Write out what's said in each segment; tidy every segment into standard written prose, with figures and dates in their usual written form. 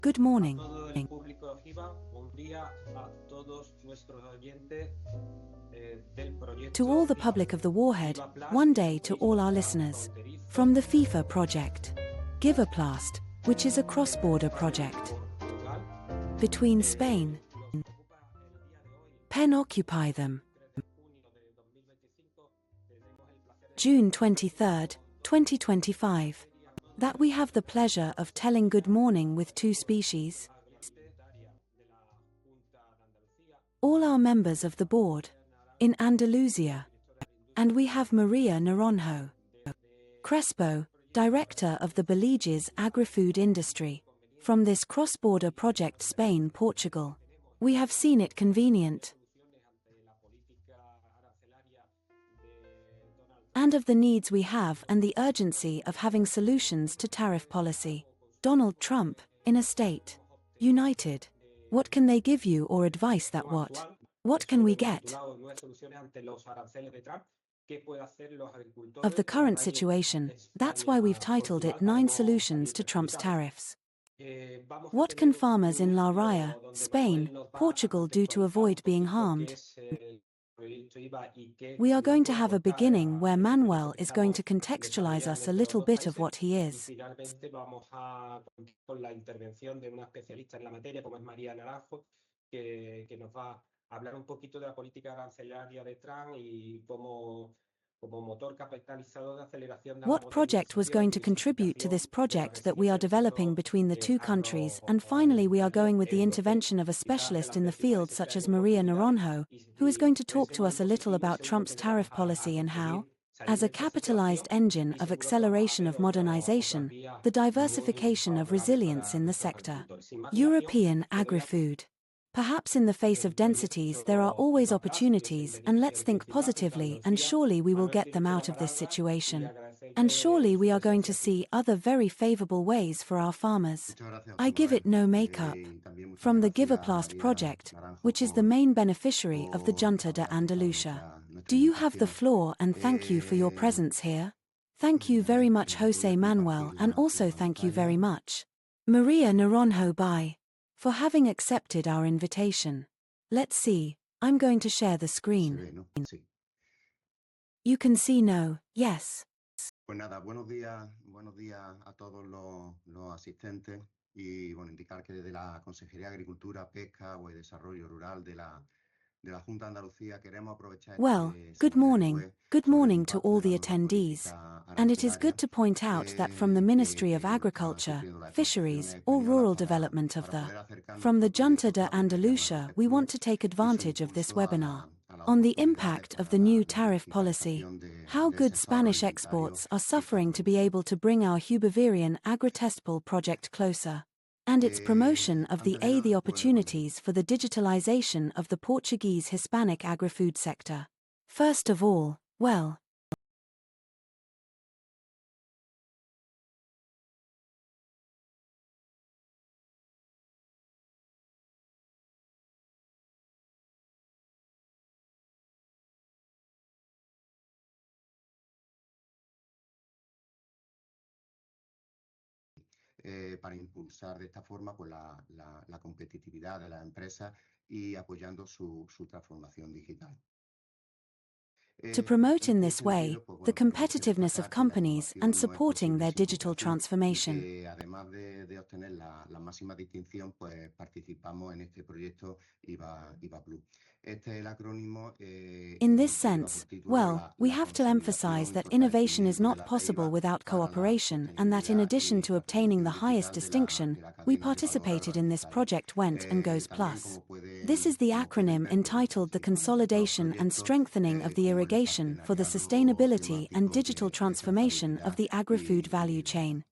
Good morning. Todo el público HIBA, buen día a todos nuestros oyentes del To proyecto all the public of the Warhead, HIBA Plus, one day to all our HIBA listeners. fronterizo, From the FIFA Project. Giverplast, which is a cross-border project. Portugal. Between Spain, Nos ocupa el día de hoy, Pen occupy them. 3 de junio de 2025. Tenemos el placer de June 23rd, 2025. That we have the pleasure of telling good morning with two species. All our members of the board. In Andalusia. And we have Maria Naranjo Crespo, Director of the Beliges Agri-Food Industry. From this cross-border project Spain-Portugal. We have seen it convenient. And of the needs we have and the urgency of having solutions to tariff policy. Donald Trump, in a state. United. What can they give you or advice that what? What can we get? Of the current situation, that's why we've titled it 9 Solutions to Trump's Tariffs. What can farmers in La Raya, Spain, Portugal do to avoid being harmed? We are going to have a beginning where Manuel is going to contextualize us a little bit of what he is. Hablar un poquito de la política arancelaria de Trump y como motor capitalizador de aceleración de la What project was going to contribute to this project that we are developing between the two countries, and finally we are going with the intervention of a specialist in the field such as Maria Naranjo, who is going to talk to us a little about Trump's tariff policy and how, as a capitalized engine of acceleration of modernization, the diversification of resilience in the sector. European agri-food. Perhaps in the face of densities there are always opportunities, and let's think positively, and surely we will get them out of this situation. And surely we are going to see other very favorable ways for our farmers. I give it no makeup. From the Giverplast project, which is the main beneficiary of the Junta de Andalusia. Do you have the floor, and thank you for your presence here? Thank you very much Jose Manuel, and also thank you very much Maria Naranjo bye. For having accepted our invitation. Let's see, I'm going to share the screen. You can see no, yes. Pues nada, buenos días a todos los asistentes y bueno, indicar que desde la Consejería de Agricultura, Pesca y Desarrollo Rural de la Junta de Andalucía queremos aprovechar Well, good morning to all the attendees. And it is good to point out that from the Ministry of Agriculture, Fisheries, or Rural Development from the Junta de Andalusia, we want to take advantage of this webinar on the impact of the new tariff policy, how good Spanish exports are suffering to be able to bring our Hubivarian agri-testpool project closer, and its promotion of the opportunities for the digitalization of the Portuguese Hispanic agri-food sector. First of all, well, para impulsar de esta forma pues, la competitividad de las empresas y apoyando su transformación digital. to promote in this way the competitiveness of companies and supporting their digital transformation. Además de obtener la máxima distinción, pues participamos en este proyecto HIBA Plus. Este es el acrónimo. In this sense, well, we have to emphasize that innovation is not possible without cooperation, and that in addition to obtaining the highest distinction, we participated in this project Went and Goes Plus. This is the acronym entitled the Consolidation and Strengthening of the Irrigation for the Sustainability and Digital Transformation of the Agri-Food Value Chain.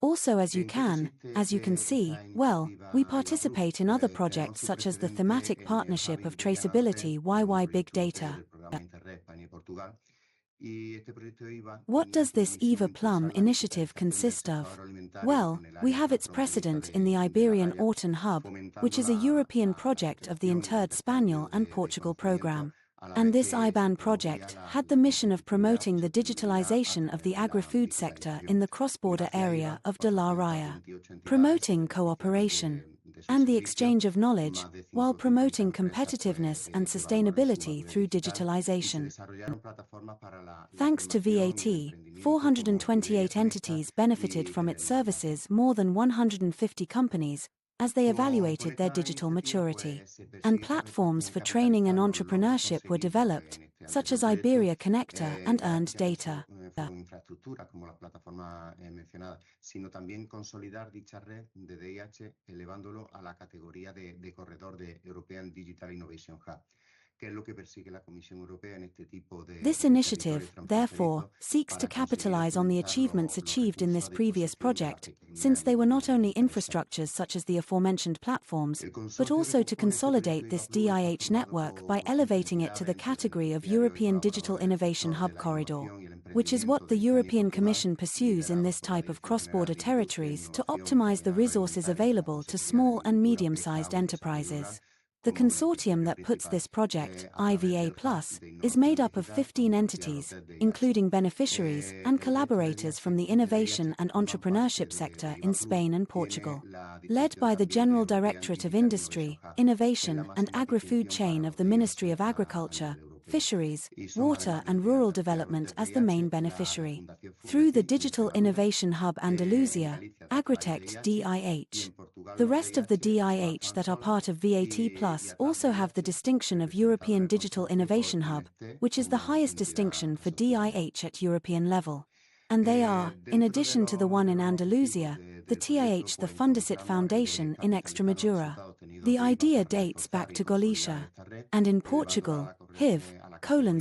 Also as you can see, well, we participate in other projects such as the thematic partnership of traceability YY Big Data. What does this EVA Plum initiative consist of? Well, we have its precedent in the Iberian Autumn Hub, which is a European project of the Interred Spaniel and Portugal program. And this IBAN project had the mission of promoting the digitalization of the agri-food sector in the cross-border area of De La Raya, promoting cooperation and the exchange of knowledge, while promoting competitiveness and sustainability through digitalization. Thanks to VAT, 428 entities benefited from its services, more than 150 companies, as they evaluated their digital maturity. And platforms for training and entrepreneurship were developed, such as Iberia Connector and Earned Data. Infraestructuras como las plataformas mencionadas, sino también consolidar dicha red de DIH, elevándolo a la categoría de corredor de European Digital Innovation Hub. This initiative, therefore, seeks to capitalize on the achievements achieved in this previous project, since they were not only infrastructures such as the aforementioned platforms, but also to consolidate this DIH network by elevating it to the category of European Digital Innovation Hub Corridor, which is what the European Commission pursues in this type of cross-border territories to optimize the resources available to small and medium-sized enterprises. The consortium that puts this project, IVA+, is made up of 15 entities, including beneficiaries and collaborators from the innovation and entrepreneurship sector in Spain and Portugal. Led by the General Directorate of Industry, Innovation and Agri-Food Chain of the Ministry of Agriculture, Fisheries, Water and Rural Development as the main beneficiary. Through the Digital Innovation Hub Andalusia, Agritech DIH. The rest of the DIH that are part of VAT Plus also have the distinction of European Digital Innovation Hub, which is the highest distinction for DIH at European level. And they are, in addition to the one in Andalusia, the TIH the Fundasit Foundation in Extremadura. The idea dates back to Galicia. And in Portugal, HIBA,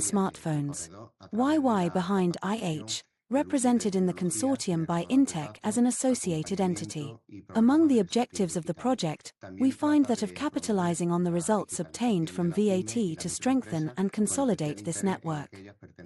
smartphones. YY behind IH, represented in the consortium by Intec as an associated entity. Among the objectives of the project, we find that of capitalizing on the results obtained from VAT to strengthen and consolidate this network,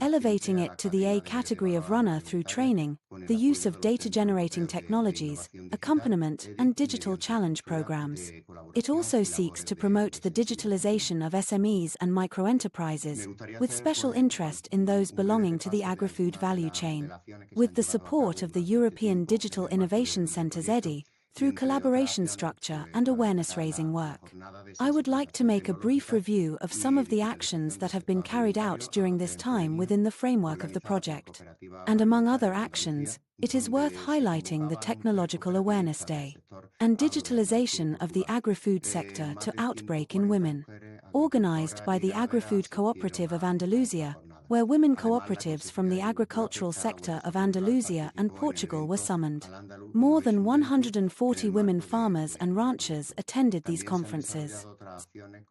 elevating it to the A category of runner through training, the use of data-generating technologies, accompaniment, and digital challenge programs. It also seeks to promote the digitalization of SMEs and microenterprises, with special interest in those belonging to the agri-food value chain. With the support of the European Digital Innovation Centres EDI, through collaboration structure and awareness-raising work. I would like to make a brief review of some of the actions that have been carried out during this time within the framework of the project. And among other actions, it is worth highlighting the Technological Awareness Day and digitalization of the agri-food sector to outbreak in women, organized by the Agri-Food Cooperative of Andalusia, where women cooperatives from the agricultural sector of Andalusia and Portugal were summoned. More than 140 women farmers and ranchers attended these conferences.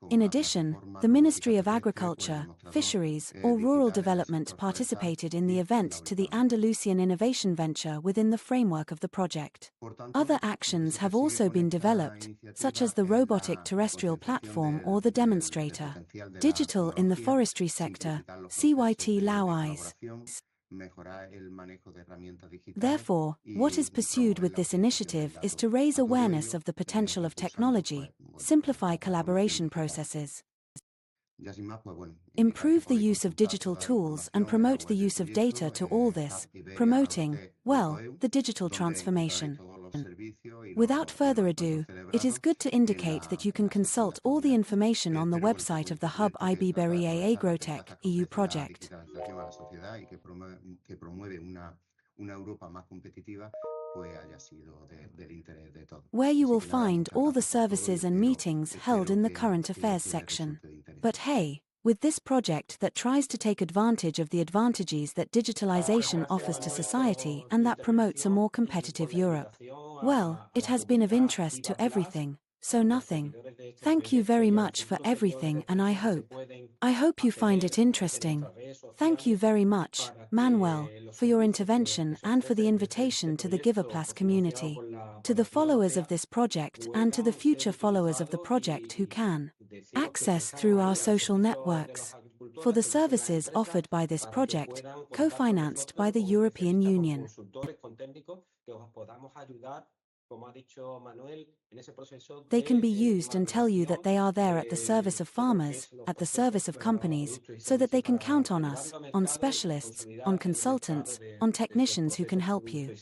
In addition, the Ministry of Agriculture, Fisheries, or Rural Development participated in the event to the Andalusian Innovation Venture within the framework of the project. Other actions have also been developed, such as the Robotic Terrestrial Platform or the Demonstrator. Digital in the forestry sector, CYT Lauis. Therefore, what is pursued with this initiative is to raise awareness of the potential of technology, simplify collaboration processes, improve the use of digital tools and promote the use of data to all this, promoting, well, the digital transformation. Without further ado, it is good to indicate that you can consult all the information on the website of the Hub IBERIA Agrotech EU project, where you will find all the services and meetings held in the current affairs section. But hey, with this project that tries to take advantage of the advantages that digitalization offers to society and that promotes a more competitive Europe, well, it has been of interest to everything, so nothing. Thank you very much for everything, and I hope you find it interesting. Thank you very much, Manuel, for your intervention and for the invitation to the GiverPlus community, to the followers of this project and to the future followers of the project who can access through our social networks for the services offered by this project, co-financed by the European Union. They can be used and tell you that they are there at the service of farmers, at the service of companies, so that they can count on us, on specialists, on consultants, on technicians who can help you.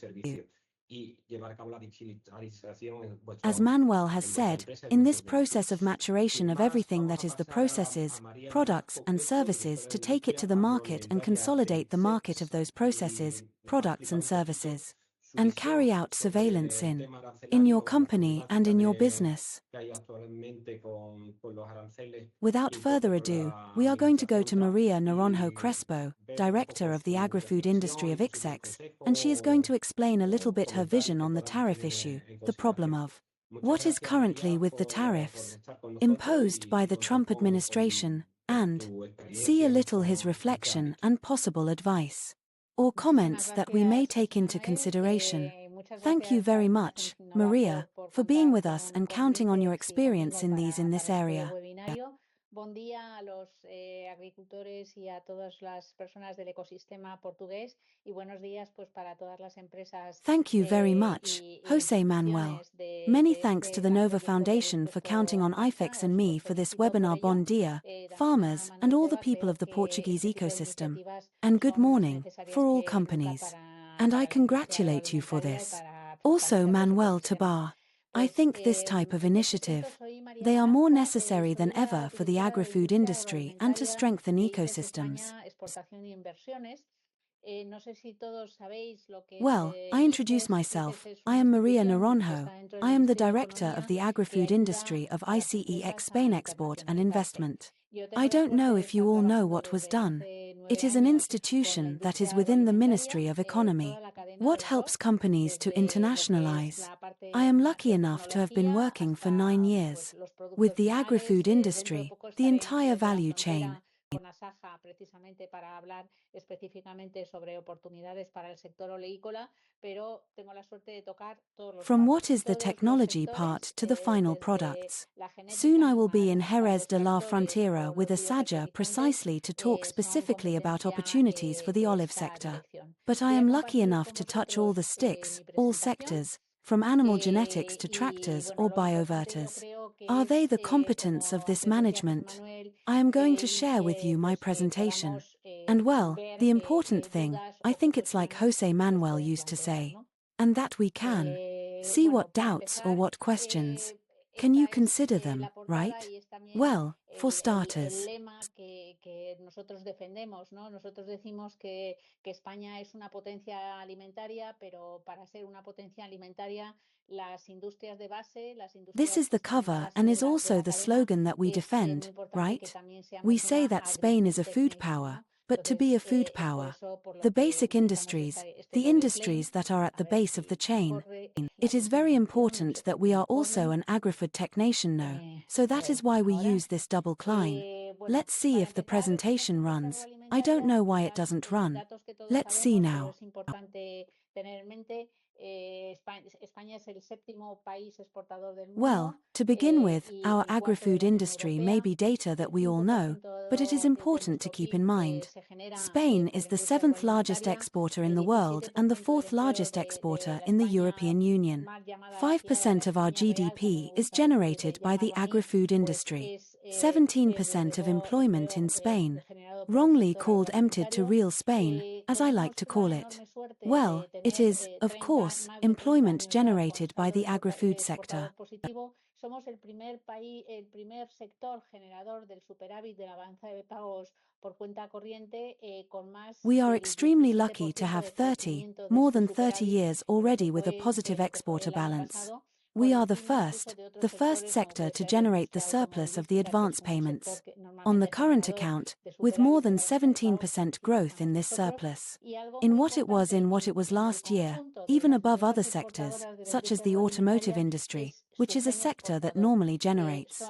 As Manuel has said, in this process of maturation of everything that is the processes, products and services to take it to the market and consolidate the market of those processes, products and services. And carry out surveillance in your company and in your business. Without further ado, we are going to go to Maria Naranjo Crespo, Director of the Agri-Food Industry of ICSEX, and she is going to explain a little bit her vision on the tariff issue, the problem of what is currently with the tariffs imposed by the Trump administration, and see a little his reflection and possible advice or comments that we may take into consideration. Thank you very much, Maria, for being with us and counting on your experience in this area. Buen día a los agricultores y a todas las personas del ecosistema portugués y buenos días pues para todas las empresas. Thank you very much, José Manuel. Many thanks to the Nova Foundation for counting on IFEX and me for this webinar. Bom dia, farmers and all the people of the Portuguese ecosystem. And good morning for all companies. And I congratulate you for this. Also Manuel Tabar. I think this type of initiative, they are more necessary than ever for the agri-food industry and to strengthen ecosystems. Well, I introduce myself. I am Maria Naranjo. I am the Director of the Agri-Food Industry of ICEX Spain Export and Investment. I don't know if you all know what was done. It is an institution that is within the Ministry of Economy. What helps companies to internationalize? I am lucky enough to have been working for 9 years with the agri-food industry, the entire value chain. Con Asaja precisamente para hablar específicamente sobre oportunidades para el sector oleícola, pero tengo la suerte de tocar todos los From what is the technology part to the final products. Soon I will be in Jerez de la Frontera with Asaja precisely to talk specifically about opportunities for the olive sector. But I am lucky enough to touch all the sticks, all sectors, from animal genetics to tractors or bioverters. Are they the competence of this management? I am going to share with you my presentation. And well, the important thing, I think it's like José Manuel used to say. And that we can see what doubts or what questions. Can you consider them, right? Well, for starters. El lema que nosotros defendemos, ¿no? Nosotros decimos que España es una potencia alimentaria, pero para ser una potencia alimentaria, las industrias de base, las industrias. This is the cover and is also the slogan that we defend, right? We say that Spain is a food power, but to be a food power, the basic industries, the industries that are at the base of the chain, it is very important that we are also an agri-food technation now, so that is why we use this double climb. Let's see if the presentation runs. I don't know why it doesn't run. Let's see now. Well, to begin with, our agri-food industry may be data that we all know, but it is important to keep in mind. Spain is the 7th largest exporter in the world and the 4th largest exporter in the European Union. 5% of our GDP is generated by the agri-food industry. 17% of employment in Spain, wrongly called emptied to real Spain, as I like to call it. Well, it is, of course, employment generated by the agri-food sector. Somos el primer sector generador del superávit de la balanza de pagos por cuenta corriente con más. We are extremely lucky to have more than 30 years already with a positive exporter balance. We are the first sector to generate the surplus of the advance payments on the current account, with more than 17% growth in this surplus. In what it was last year, even above other sectors, such as the automotive industry, which is a sector that normally generates.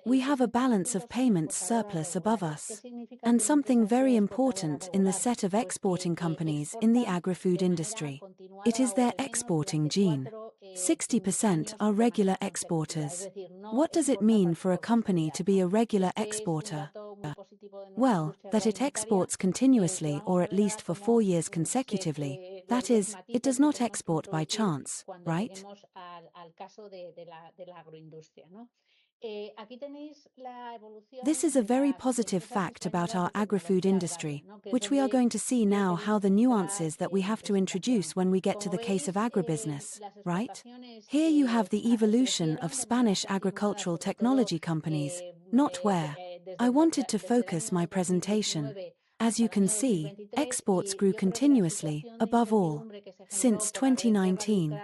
We have a balance of payments surplus above us. And something very important in the set of exporting companies in the agri-food industry. It is their exporting gene. 60% are regular exporters. What does it mean for a company to be a regular exporter? Well, that it exports continuously or at least for 4 years consecutively. That is, it does not export by chance, right? Al caso de la agroindustria, ¿no? This is a very positive fact about our agri-food industry, which we are going to see now how the nuances that we have to introduce when we get to the case of agribusiness, right? Here you have the evolution of Spanish agricultural technology companies, not where. I wanted to focus my presentation. As you can see, exports grew continuously, above all, since 2019.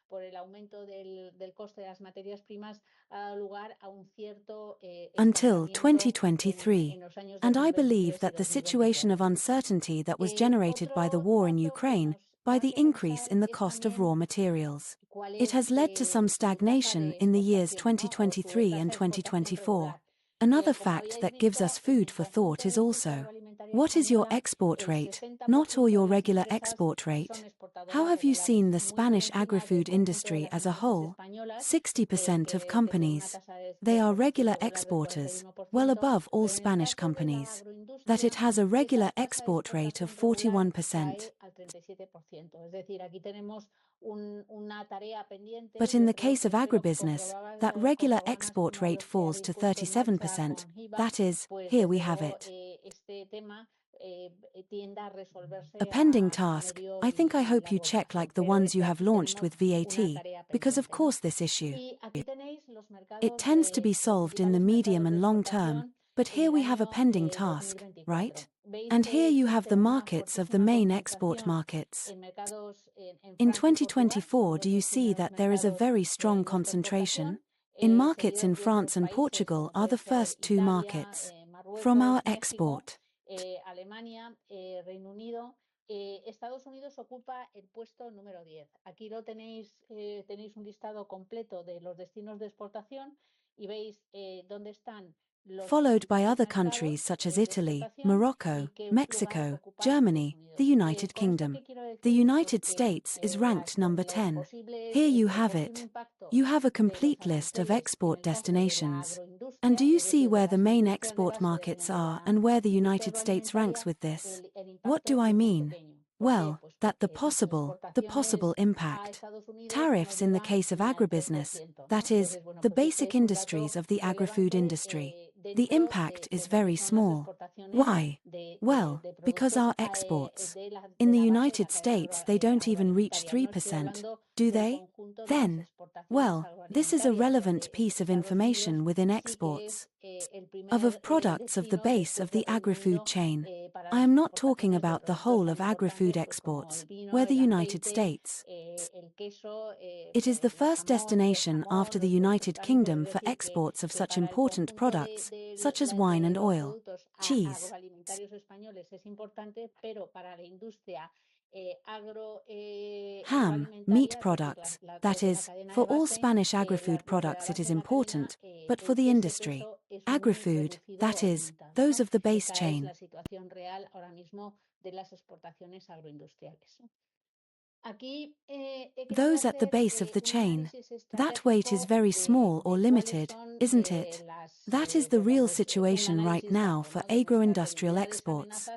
Por el aumento del coste de las materias primas ha dado lugar a un cierto until 2023. And I believe that the situation of uncertainty that was generated by the war in Ukraine, by the increase in the cost of raw materials, it has led to some stagnation in the years 2023 and 2024. Another fact that gives us food for thought is also, what is your export rate, not or your regular export rate? How have you seen the Spanish agri-food industry as a whole? 60% of companies, they are regular exporters, well above all Spanish companies. That it has a regular export rate of 41%. But in the case of agribusiness, that regular export rate falls to 37%. That is, here we have it. A pending task. I hope you check like the ones you have launched with VAT, because of course this issue, it tends to be solved in the medium and long term, but here we have a pending task, right? And here you have the markets of the main export markets. In 2024, do you see that there is a very strong concentration? In markets in France and Portugal are the first two markets from our export. Alemania, Reino Unido, Estados Unidos ocupa el puesto número 10. Aquí lo tenéis un listado completo de los destinos de exportación y veis dónde están. Followed by other countries such as Italy, Morocco, Mexico, Germany, the United Kingdom. The United States is ranked number 10. Here you have it. You have a complete list of export destinations. And do you see where the main export markets are and where the United States ranks with this? What do I mean? Well, that the possible impact. Tariffs in the case of agribusiness, that is, the basic industries of the agri-food industry. The impact is very small. Why? Well, because our exports. In the United States they don't even reach 3%, do they? Then, well, this is a relevant piece of information within exports. Of products of the base of the agri-food chain. I am not talking about the whole of agri-food exports, where the United States. It is the first destination after the United Kingdom for exports of such important products, such as wine and oil, cheese. Ham, meat products, that is, for all Spanish agri-food products it is important, but for the industry, agri-food, that is, those of the base chain. Those at the base of the chain. That weight is very small or limited, isn't it? That is the real situation right now for agro-industrial exports.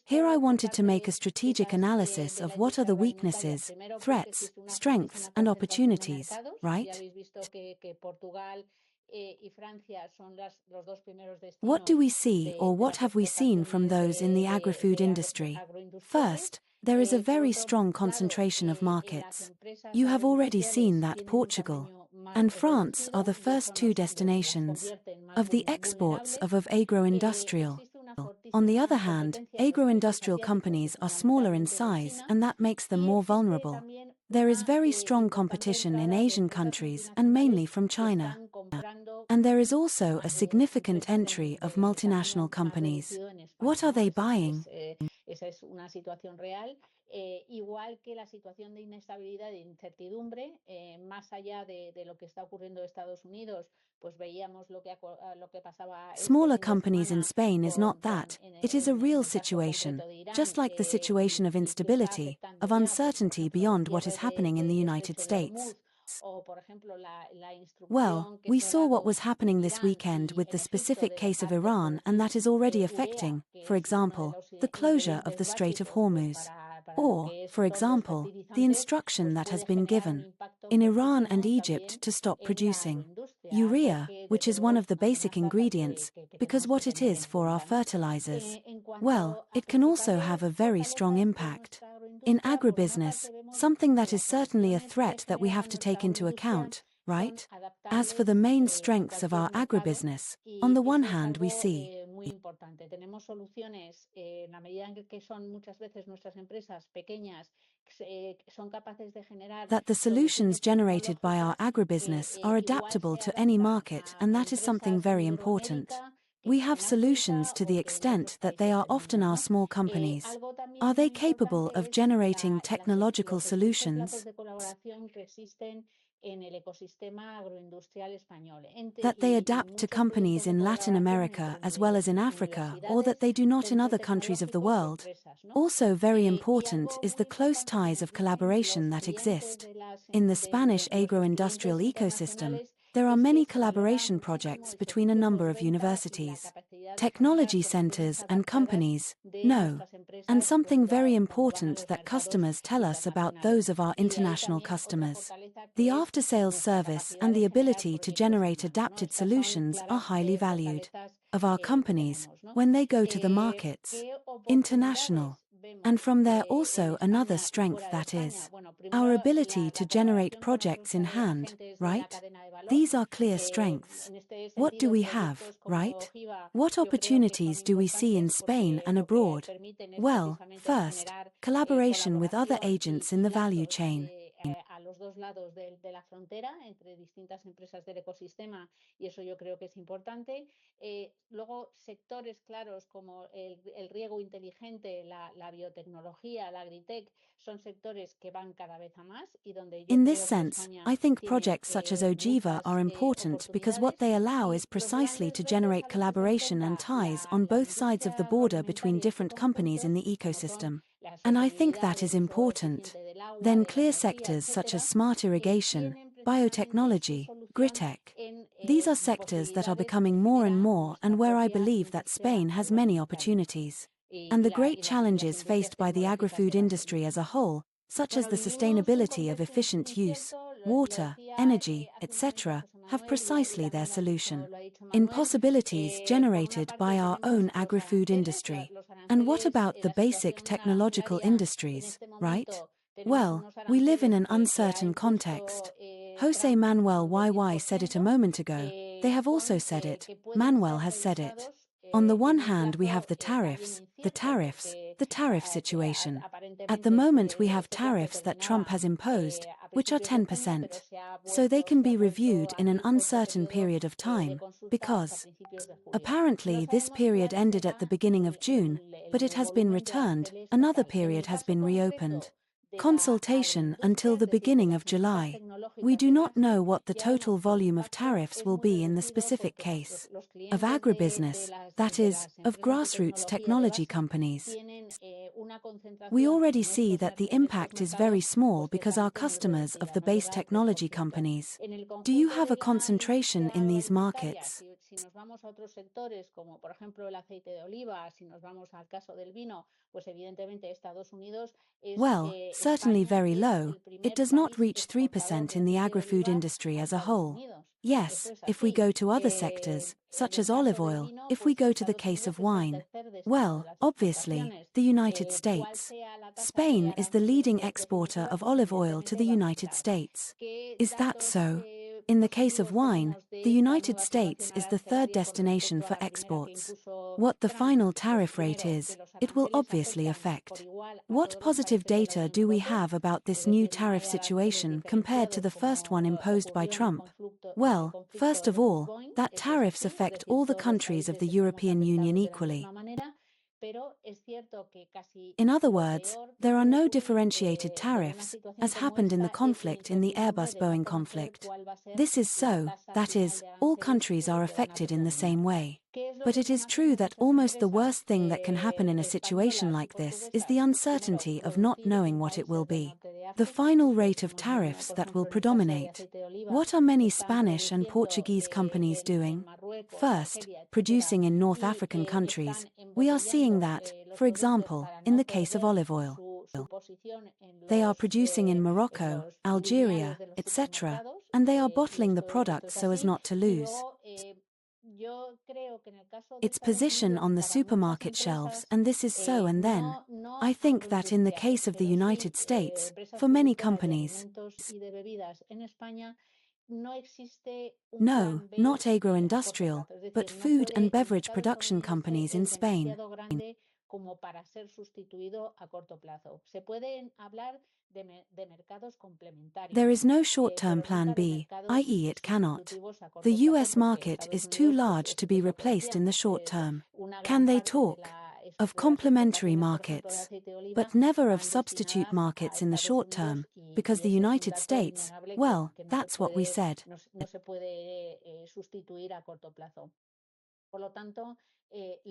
Here I wanted to make a strategic analysis of what are the weaknesses, threats, strengths, and opportunities, right? What do we see or what have we seen from those in the agri-food industry? First, there is a very strong concentration of markets. You have already seen that Portugal and France are the first two destinations of the exports of agro-industrial. On the other hand, agro-industrial companies are smaller in size and that makes them more vulnerable. There is very strong competition in Asian countries and mainly from China. And there is also a significant entry of multinational companies. What are they buying? Esa es una situación real, igual que la situación de inestabilidad e incertidumbre, más allá de lo que está ocurriendo en Estados Unidos, pues veíamos lo que pasaba. Smaller companies in Spain is not that, it is a real situation, just like the situation of instability, of uncertainty beyond what is happening in the United States. Well, we saw what was happening this weekend with the specific case of Iran, and that is already affecting, for example, the closure of the Strait of Hormuz. Or, for example, the instruction that has been given in Iran and Egypt to stop producing urea, which is one of the basic ingredients, because what it is for our fertilizers. Well, it can also have a very strong impact in agribusiness, something that is certainly a threat that we have to take into account, right? As for the main strengths of our agribusiness, on the one hand we see tenemos soluciones en la medida en que son muchas veces nuestras empresas pequeñas son capaces de generar that the solutions generated by our agribusiness are adaptable to any market, and that is something very important. We have solutions to the extent that they are often our small companies. Are they capable of generating technological solutions that they adapt to companies in Latin America as well as in Africa, or that they do not in other countries of the world? Also very important is the close ties of collaboration that exist. In the Spanish agro-industrial ecosystem, there are many collaboration projects between a number of universities, technology centers and companies. No. And something very important that customers tell us about those of our international customers. The after-sales service and the ability to generate adapted solutions are highly valued of our companies when they go to the markets, international. And from there also another strength, that is our ability to generate projects in hand, right? These are clear strengths. What do we have, right? What opportunities do we see in Spain and abroad? Well, first, collaboration with other agents in the value chain. A los dos lados de la frontera entre distintas empresas del ecosistema, y eso yo creo que es importante. Luego, sectores claros como el riego inteligente, la biotecnología, la agritech, son sectores que van cada vez a más y donde yo In this sense, I think projects such as HIBA are important because what they allow is precisely to generate collaboration and ties on both sides of the border between different companies in the ecosystem. And I think that is important. Then clear sectors such as smart irrigation, biotechnology, gritech. These are sectors that are becoming more and more, and where I believe that Spain has many opportunities. And the great challenges faced by the agri-food industry as a whole, such as the sustainability of efficient use, water, energy, etc., have precisely their solution in possibilities generated by our own agri-food industry. And what about the basic technological industries, right? Well, we live in an uncertain context. José Manuel YY said it a moment ago. They have also said it. Manuel has said it. On the one hand, we have the tariff situation. At the moment, we have tariffs that Trump has imposed, which are 10%. So they can be reviewed in an uncertain period of time, because apparently this period ended at the beginning of June, but it has been returned, another period has been reopened. Consultation until the beginning of July. We do not know what the total volume of tariffs will be in the specific case of agribusiness, that is, of grassroots technology companies. We already see that the impact is very small because our customers of the base technology companies. Do you have a concentration in these markets? Si nos vamos a otros sectores, como por ejemplo el aceite de oliva, si nos vamos al caso del vino, pues evidentemente Estados Unidos es well, certainly very low. It does not reach 3% in the agri-food industry as a whole. Yes, if we go to other sectors, such as olive oil, if we go to the case of wine, well, obviously, the United States. Spain is the leading exporter of olive oil to the United States. Is that so? In the case of wine, the United States is the third destination for exports. What the final tariff rate is, it will obviously affect. What positive data do we have about this new tariff situation compared to the first one imposed by Trump? Well, first of all, that tariffs affect all the countries of the European Union equally. In other words, there are no differentiated tariffs, as happened in the conflict in the Airbus-Boeing conflict. This is so, that is, all countries are affected in the same way. But it is true that almost the worst thing that can happen in a situation like this is the uncertainty of not knowing what it will be. the final rate of tariffs that will predominate. What are many Spanish and Portuguese companies doing? First, producing in North African countries. We are seeing that, for example, in the case of olive oil. They are producing in Morocco, Algeria, etc., and they are bottling the products so as not to lose its position on the supermarket shelves, and this is so. And then, I think that in the case of the United States, for many companies, no, not agro-industrial, but food and beverage production companies in Spain. There is no short-term plan B, i.e. it cannot. The US market is too large to be replaced in the short term. Can they talk of complementary markets, but never of substitute markets in the short term, because the United States, well, that's what we said.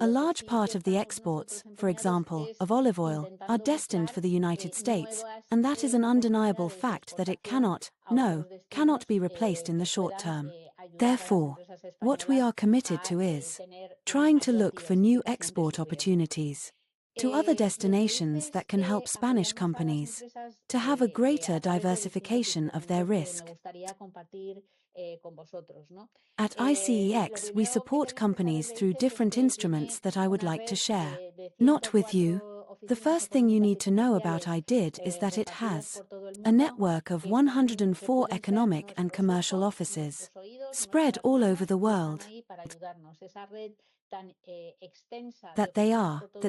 A large part of the exports, for example, of olive oil, are destined for the United States, and that is an undeniable fact that it cannot be replaced in the short term. Therefore, what we are committed to is trying to look for new export opportunities to other destinations that can help Spanish companies to have a greater diversification of their risk. At ICEX, we support companies through different instruments that I would like to share. Not with you. The first thing you need to know about IDID is that it has a network of 104 economic and commercial offices spread all over the world. That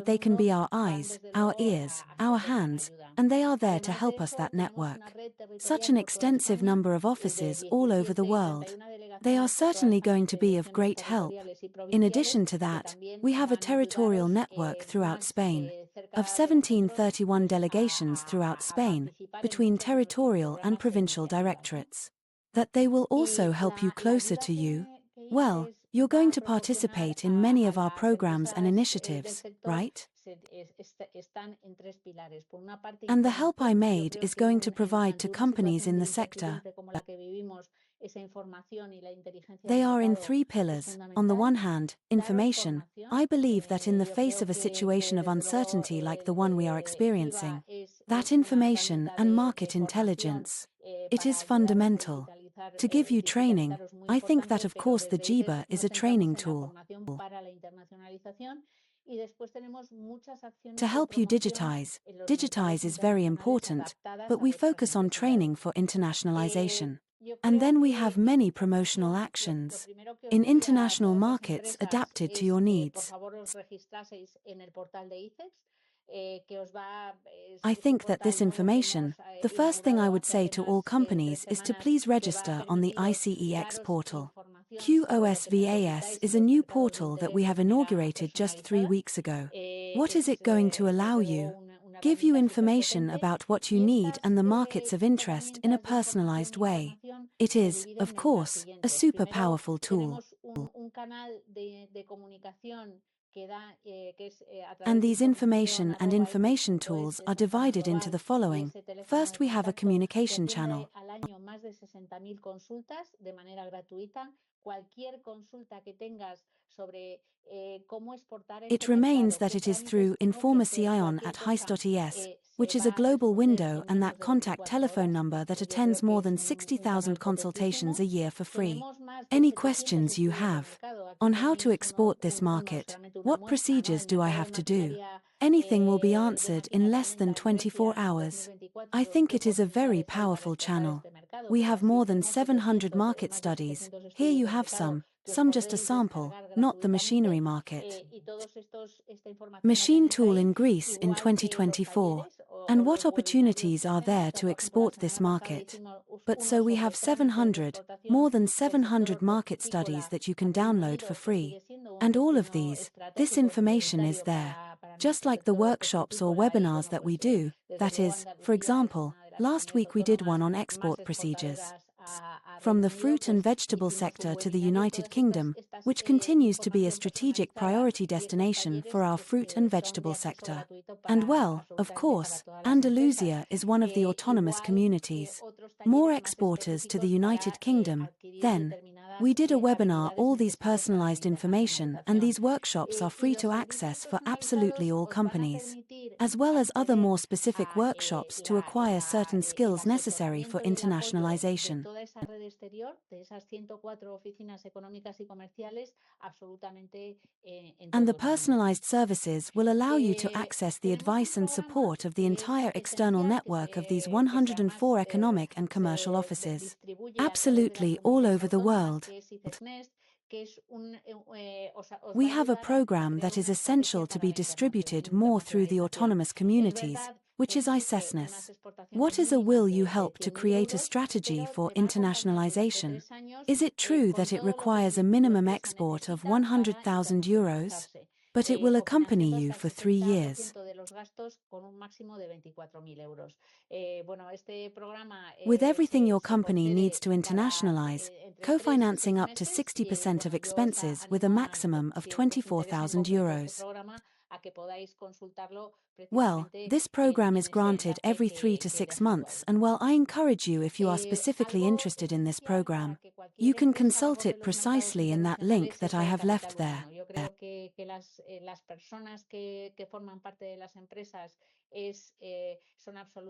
they can be our eyes, our ears, our hands, and they are there to help us. That network. Such an extensive number of offices all over the world. They are certainly going to be of great help. In addition to that, we have a territorial network throughout Spain of 1731 delegations throughout Spain, between territorial and provincial directorates. That they will also help you closer to you. Well, you're going to participate in many of our programs and initiatives, right? And the help I made is going to provide to companies in the sector. They are in three pillars. On the one hand, information. I believe that in the face of a situation of uncertainty like the one we are experiencing, that information and market intelligence, it is fundamental. To give you training, I think that of course the HIBA is a training tool. To help you digitize. Digitize is very important, but we focus on training for internationalization. And then we have many promotional actions in international markets adapted to your needs. I think that this information, the first thing I would say to all companies is to please register on the ICEX portal. QOSVAS is a new portal that we have inaugurated just 3 weeks ago. What is it going to allow you? Give you information about what you need and the markets of interest in a personalized way. It is, of course, a super powerful tool. And these information and information tools are divided into the following. First, we have a communication channel. It remains that it is through Información at HIBA.es, which is a global window, and that contact telephone number that attends more than 60,000 consultations a year for free. Any questions you have on how to export this market, what procedures do I have to do? Anything will be answered in less than 24 hours. I think it is a very powerful channel. We have more than 700 market studies. Here you have some just a sample, not the machinery market. Machine tool in Greece in 2024. And what opportunities are there to export this market? But so we have more than 700 market studies that you can download for free. And all of this information is there. Just like the workshops or webinars that we do, that is, for example, last week we did one on export procedures. from the fruit and vegetable sector to the United Kingdom, which continues to be a strategic priority destination for our fruit and vegetable sector. And well, of course, Andalusia is one of the autonomous communities. More exporters to the United Kingdom, then. We did a webinar, all these personalized information, and these workshops are free to access for absolutely all companies, as well as other more specific workshops to acquire certain skills necessary for internationalization. And the personalized services will allow you to access the advice and support of the entire external network of these 104 economic and commercial offices, absolutely all over the world. We have a program that is essential to be distributed more through the autonomous communities, which is ICESNES. What is a will you help to create a strategy for internationalization? Is it true that it requires a minimum export of €100,000? But it will accompany you for 3 years. With everything your company needs to internationalize, co-financing up to 60% of expenses with a maximum of €24,000. Well, this program is granted every 3 to 6 months, and well, I encourage you, if you are specifically interested in this program, you can consult it precisely in that link that I have left there.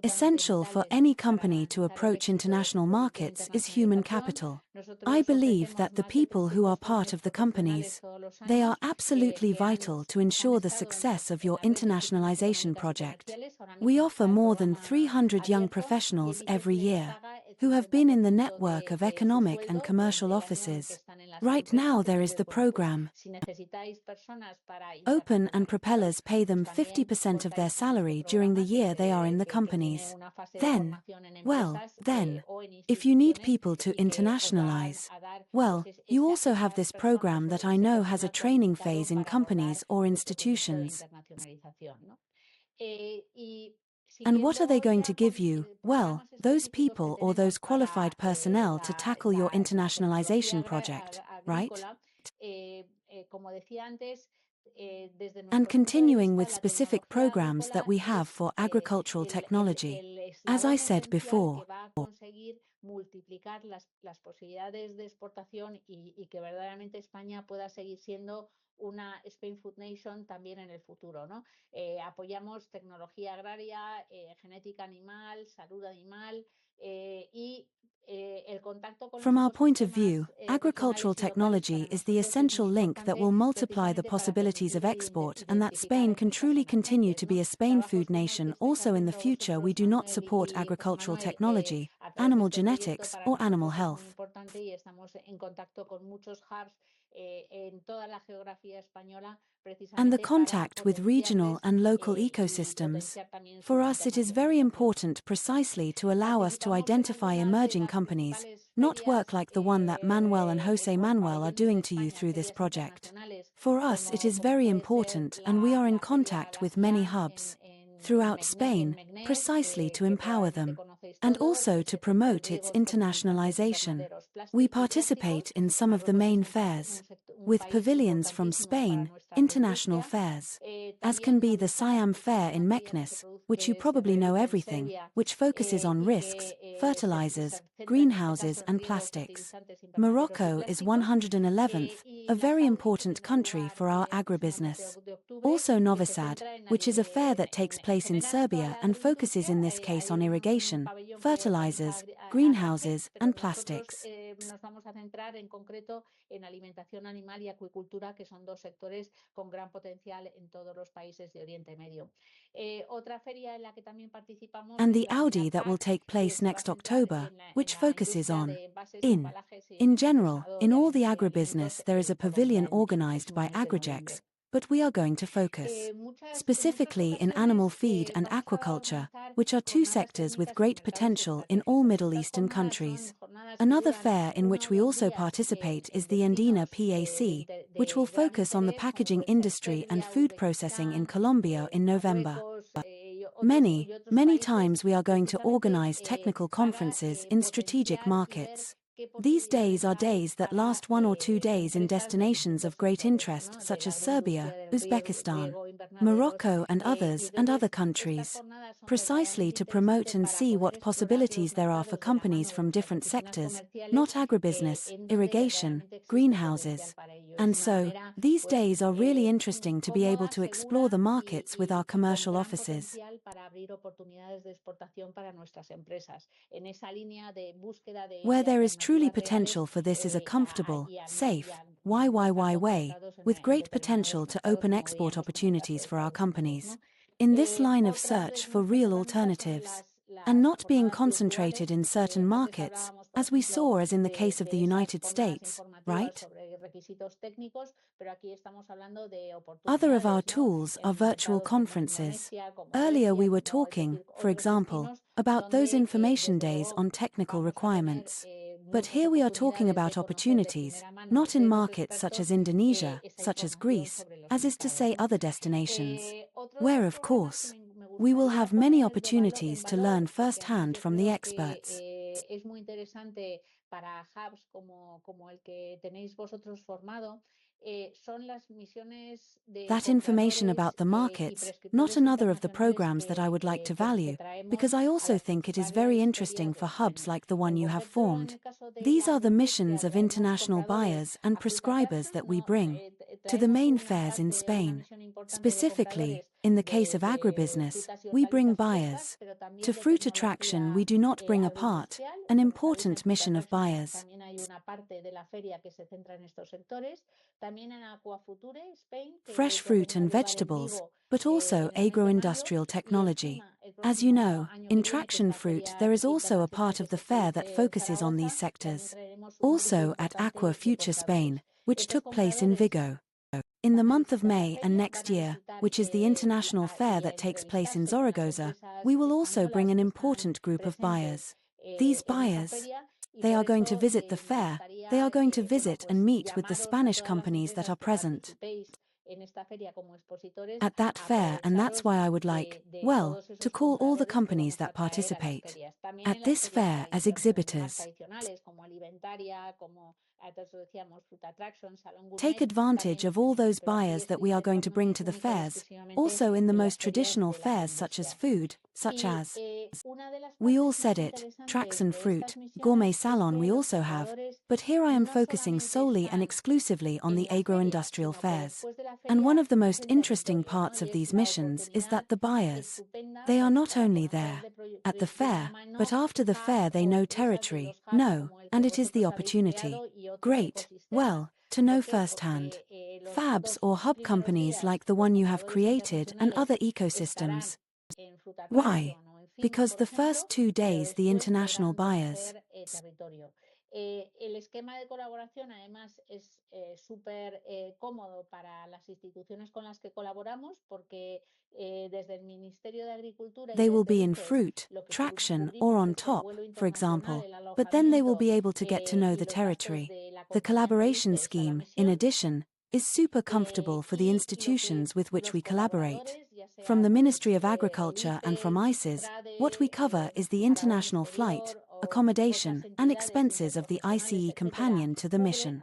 Essential for any company to approach international markets is human capital. I believe that the people who are part of the companies, they are absolutely vital to ensure the success of your internationalization project. We offer more than 300 young professionals every year who have been in the network of economic and commercial offices. Right now there is the program Open, and propellers pay them 50% of their salary during the year they are in the companies. Then, if you need people to internationalize, well, you also have this program that I know has a training phase in companies or institutions. And what are they going to give you? Well, those people or those qualified personnel to tackle your internationalization project, right? And continuing with specific programs that we have for agricultural technology. As I said before, multiplicar las posibilidades de exportación y que verdaderamente España pueda seguir siendo una Spain Food Nation también en el futuro, ¿no? Apoyamos tecnología agraria, genética animal, salud animal y el contacto con from our point of view, agricultural technology is the essential link that will multiply the possibilities of export, and that Spain can truly continue to be a Spain food nation. Also in the future, we do not support agricultural technology, animal genetics, or animal health. And the contact with regional and local ecosystems. For us it is very important precisely to allow us to identify emerging companies, not work like the one that Manuel and Jose Manuel are doing to you through this project. For us it is very important, and we are in contact with many hubs throughout Spain, precisely to empower them, and also to promote its internationalization. We participate in some of the main fairs, with pavilions from Spain, international fairs, as can be the Siam Fair in Meknes, which you probably know everything, which focuses on risks, fertilizers, greenhouses and plastics. Morocco is 111th, a very important country for our agribusiness. Also Novi Sad, which is a fair that takes place in Serbia and focuses in this case on irrigation, fertilizers, greenhouses and plastics. Nos vamos a centrar en concreto en alimentación animal y acuicultura, que son dos sectores con gran potencial en todos los países de Oriente Medio. Otra feria en la que también participamos. And the Audi that will take place next October, which focuses on in general, in all the agribusiness there is a pavilion organized by Agrigex, but we are going to focus specifically in animal feed and aquaculture, which are two sectors with great potential in all Middle Eastern countries. Another fair in which we also participate is the Andina PAC, which will focus on the packaging industry and food processing in Colombia in November. Many times we are going to organize technical conferences in strategic markets. These days are days that last 1 or 2 days in destinations of great interest such as Serbia, Uzbekistan, Morocco and other countries, precisely to promote and see what possibilities there are for companies from different sectors, not agribusiness, irrigation, greenhouses. And so, these days are really interesting to be able to explore the markets with our commercial offices. Where there is truly potential for this is a comfortable, safe, way, with great potential to open export opportunities for our companies. In this line of search for real alternatives, and not being concentrated in certain markets, as we saw as in the case of the United States, right? Other of our tools are virtual conferences. Earlier we were talking, for example, about those information days on technical requirements. But here we are talking about opportunities, not in markets such as Indonesia, such as Greece, as is to say other destinations, where of course, we will have many opportunities to learn firsthand from the experts. Es muy interesante para hubs como el que tenéis vosotros formado. That information about the markets, not another of the programs that I would like to value, because I also think it is very interesting for hubs like the one you have formed. These are the missions of international buyers and prescribers that we bring to the main fairs in Spain. Specifically, in the case of agribusiness, we bring buyers. To fruit attraction we do not bring a part, an important mission of buyers. Fresh fruit and vegetables, but also agro-industrial technology. As you know, in Traction Fruit there is also a part of the fair that focuses on these sectors. Also at Aqua Future Spain, which took place in Vigo. In the month of May and next year, which is the international fair that takes place in Zaragoza, we will also bring an important group of buyers. These buyers, they are going to visit the fair, they are going to visit and meet with the Spanish companies that are present at that fair, and that's why I would like, well, to call all the companies that participate at this fair as exhibitors. Take advantage of all those buyers that we are going to bring to the fairs, also in the most traditional fairs such as food, such as, we all said it, Traction Fruit, Gourmet Salon we also have, but here I am focusing solely and exclusively on the agro-industrial fairs. And one of the most interesting parts of these missions is that the buyers, they are not only there at the fair, but after the fair they know territory, and it is the opportunity. Great, well, to know firsthand. Fabs or hub companies like the one you have created and other ecosystems. Why? Because the first 2 days the international buyers. El esquema de colaboración además es súper cómodo para las instituciones con las que colaboramos porque desde el Ministerio de Agricultura they will be in fruit, traction or on top, for example, but then they will be able to get to know the territory. The collaboration scheme, in addition, is super comfortable for the institutions with which we collaborate. From the Ministry of Agriculture and from ICES, what we cover is the international flight, accommodation, and expenses of the ICE companion to the mission.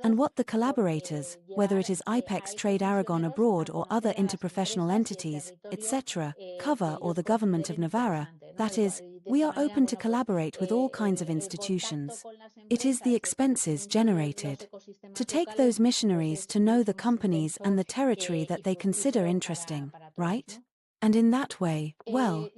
And what the collaborators, whether it is IPEX Trade Aragon abroad or other interprofessional entities, etc., cover or the government of Navarra, that is, we are open to collaborate with all kinds of institutions. It is the expenses generated to take those missionaries to know the companies and the territory that they consider interesting, right? And in that way, well,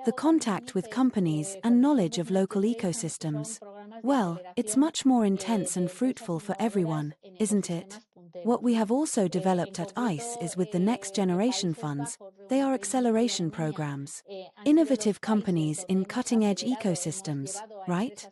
the contact with companies and knowledge of local ecosystems, well, it's much more intense and fruitful for everyone, isn't it? What we have also developed at ICE is with the Next Generation Funds, they are acceleration programs. Innovative companies in cutting-edge ecosystems, right?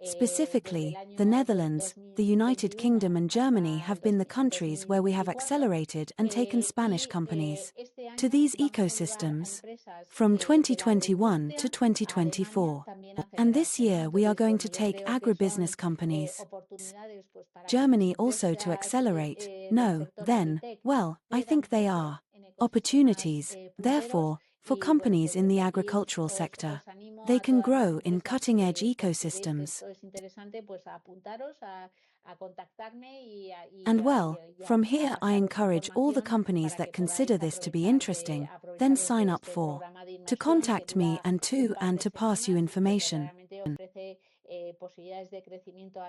Specifically, the Netherlands, the United Kingdom and Germany have been the countries where we have accelerated and taken Spanish companies to these ecosystems from 2021 to 2024. And this year we are going to take agribusiness companies. Germany also to accelerate. No, then, well, I think they are opportunities, therefore, for companies in the agricultural sector. They can grow in cutting-edge ecosystems. And well, from here I encourage all the companies that consider this to be interesting, then sign up to contact me and to pass you information.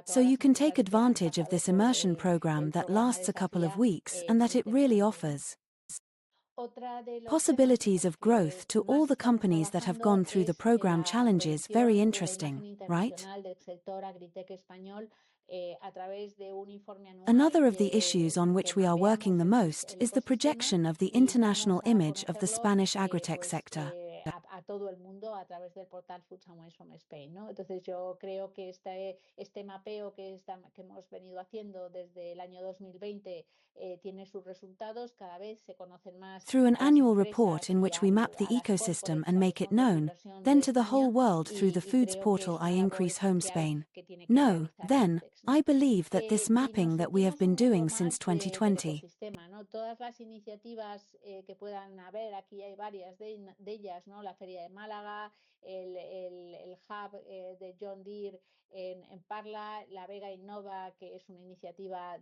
So you can take advantage of this immersion program that lasts a couple of weeks and that it really offers possibilities of growth to all the companies that have gone through the program challenges. Very interesting, right? Another of the issues on which we are working the most is the projection of the international image of the Spanish agritech sector. A todo el mundo a través del portal Food Someways from Spain, ¿no? Entonces yo creo que este mapeo que hemos venido haciendo desde el año 2020 tiene sus resultados, cada vez se conocen más. Through an annual report in which we map the ecosystem and make it known, then to the whole world through the foods portal I Increase Home Spain. No, then, I believe that this mapping that we have been doing since 2020. Todas las iniciativas que puedan haber, aquí hay varias de ellas, ¿no? La Feria de Málaga, el Hub de John Deere en Parla, la Vega Innova, que es una iniciativa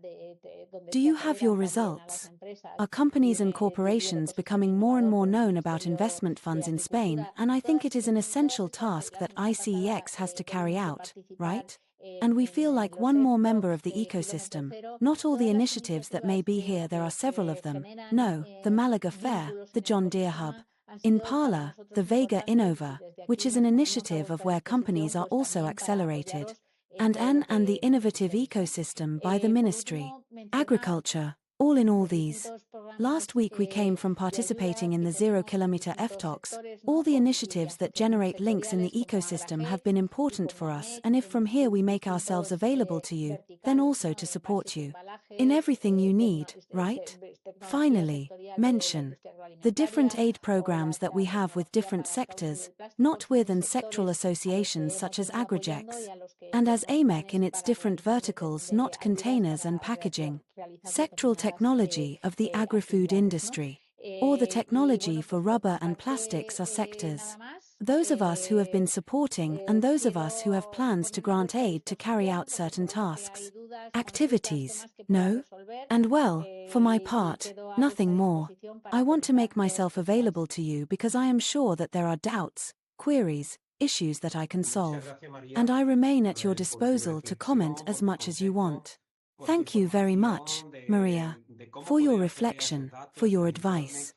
donde Do you have your results? Are companies and corporations becoming more and more known about investment funds in Spain? And I think it is an essential task that ICEX has to carry out, right? And we feel like one more member of the ecosystem. Not all the initiatives that may be here, there are several of them. No, the Malaga Fair, the John Deere Hub. In Parla, the Vega Innova, which is an initiative of where companies are also accelerated. And the innovative ecosystem by the Ministry. Agriculture. All in all these. Last week we came from participating in the 0 kilometer FTOCs. All the initiatives that generate links in the ecosystem have been important for us, and if from here we make ourselves available to you, then also to support you in everything you need, right? Finally, mention the different aid programs that we have with different sectors, not with and sectoral associations such as Agrigex, and as AMEC in its different verticals, not containers and packaging. Sectoral technology of the agri-food industry, or the technology for rubber and plastics are sectors. Those of us who have been supporting and those of us who have plans to grant aid to carry out certain tasks. Activities, no? And well, for my part, nothing more. I want to make myself available to you because I am sure that there are doubts, queries, issues that I can solve. And I remain at your disposal to comment as much as you want. Thank you very much, Maria, for your reflection, for your advice,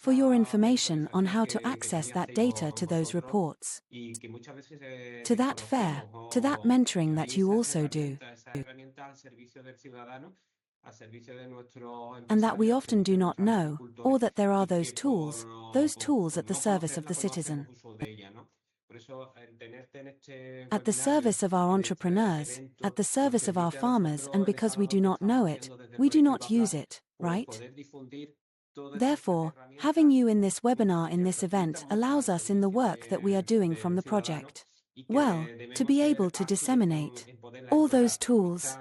for your information on how to access that data to those reports, to that fair, to that mentoring that you also do, and that we often do not know, or that there are those tools at the service of the citizen. At the service of our entrepreneurs, at the service of our farmers, and because we do not know it, we do not use it, right? Therefore, having you in this webinar in this event allows us in the work that we are doing from the project. Well, to be able to disseminate all those tools.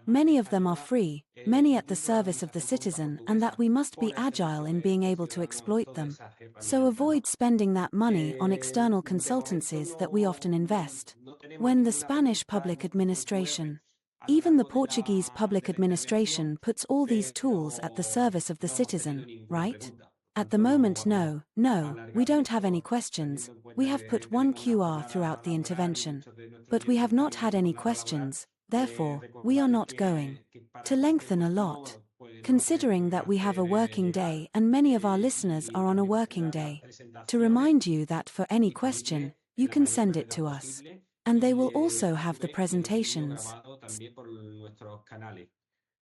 Many of them are free, many at the service of the citizen, and that we must be agile in being able to exploit them. So avoid spending that money on external consultancies that we often invest. When the Spanish public administration, even the Portuguese public administration, puts all these tools at the service of the citizen, right? At the moment, no, we don't have any questions. We have put one QR throughout the intervention. But we have not had any questions, therefore, we are not going to lengthen a lot. Considering that we have a working day and many of our listeners are on a working day. To remind you that for any question, you can send it to us. And they will also have the presentations.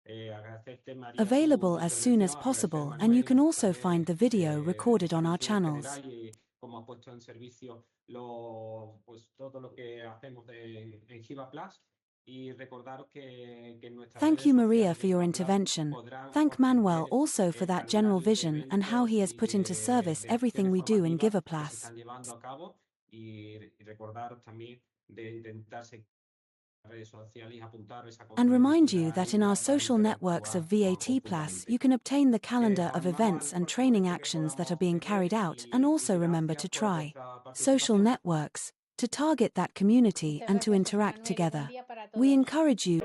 Agradecerte, María, Available tu as soon as intervención, possible, agradecer, and you Manuel, can also también find the video el recorded on our servicio que channels. prestáis y cómo has puesto en servicio pues, todo lo que hacemos en HIBA Plus. Y recordaros que en nuestras Thank redes you, Maria, sociales for de your HIBA Plus intervention. podrán Thank Manuel obtener also for that calidad general de vision and how he has eventos put y into service de everything acciones we do in formativas HIBA que se Plus. están llevando a cabo y recordaros también de intentar seguir las redes sociales y apuntar esa And remind you comprometida that in our para social networks of interactuar VAT Plus, conjuntamente. you can obtain the calendar of Juan events Manuel, and próximo training evento que actions that are podamos being tener carried out, and y also remember gracias to por try vuestra social participación. networks to target that community Muchas and to gracias, José interact Manuel, y buen together. día para We todos. encourage you